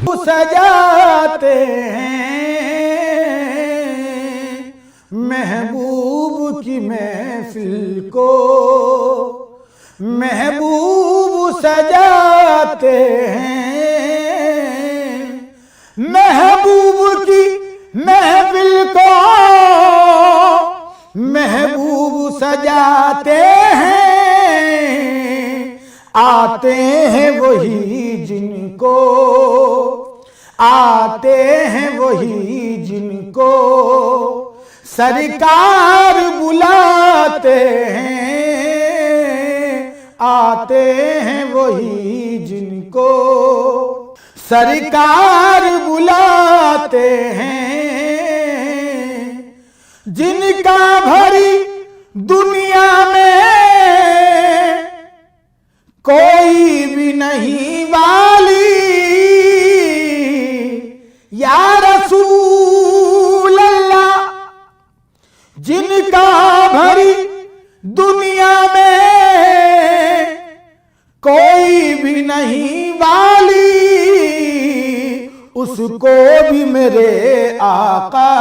सजाते हैं महबूब की महफिल को, महबूब सजाते हैं महबूब की महफिल को, महबूब सजाते हैं। आते हैं वही जिनको, आते हैं वही जिनको सरकार बुलाते हैं। आते हैं वही जिनको सरकार बुलाते हैं। जिनका भरी दुनिया में कोई भी नहीं वाली, या रसूल अल्लाह। जिनका भरी दुनिया में कोई भी नहीं वाली, उसको भी मेरे आका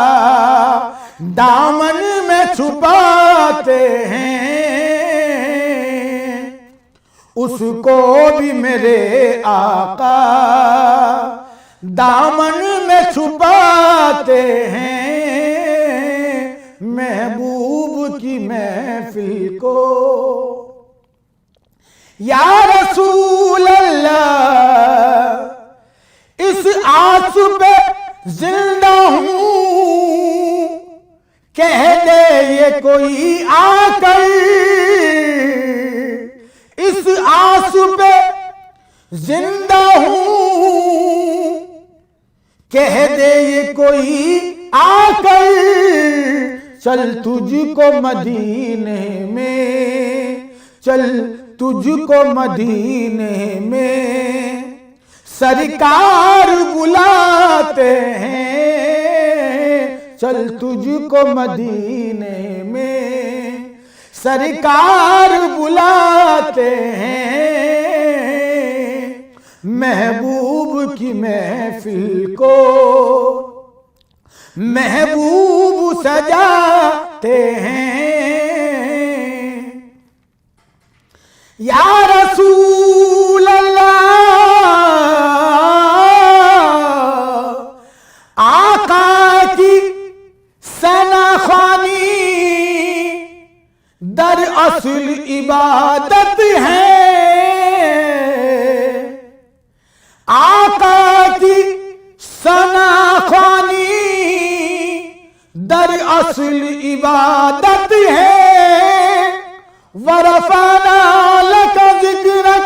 दामन में छुपाते हैं। उसको भी मेरे आका दामन में छुपाते हैं। महबूब की महफिल को, या रसूल अल्लाह। इस आस पे जिंदा हूं, कह दे ये कोई आकर। इस आस पे जिंदा हूं, कह दे ये कोई आकर। चल तुझको मदीने में, चल तुझको मदीने में सरकार बुलाते हैं। चल तुझको मदीने में सरकार बुलाते हैं। महबूब की महफिल को महबूब सजाते हैं। या रसूल अल्लाह। आका की सनाखानी दर असल इबादत है। आका की सनाखानी दर असल इबादत है। वरफाना लक जिक्रक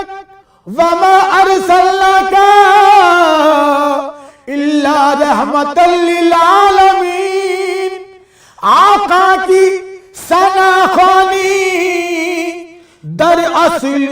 वमा अरसलनाका इल्ला रहमतल लिल आलमीन। आका की सनाखानी दर असल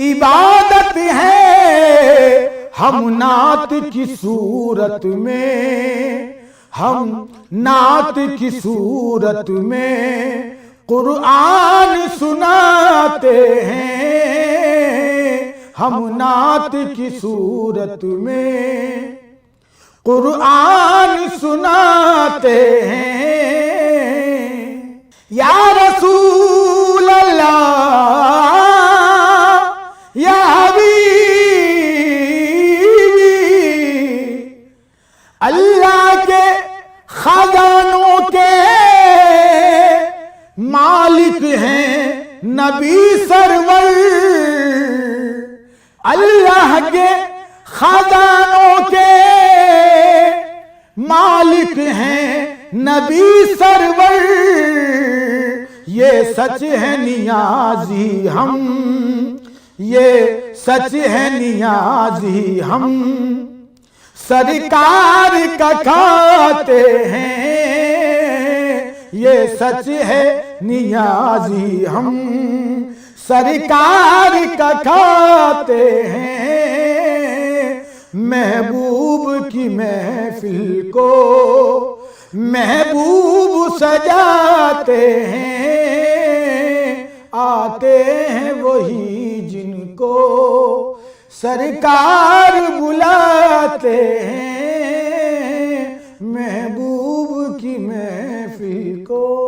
इबादत है। हम नात की सूरत में, हम नात की सूरत में कुरान सुनाते हैं। हम नात की सूरत में कुरान सुनाते हैं। या रसूल अल्लाह, या अल्लाह के खजानों के मालिक हैं नबी सरवर। अल्लाह के खजानों के मालिक हैं नबी सरवर। ये सच है नियाजी हम, ये सच है नियाजी हम सरकार का खाते हैं। ये सच है नियाजी हम सरकार का खाते हैं। महबूब की महफिल को महबूब सजाते हैं। आते हैं वही जिनको सरकार बुलाते हैं महबूब की महफिल को।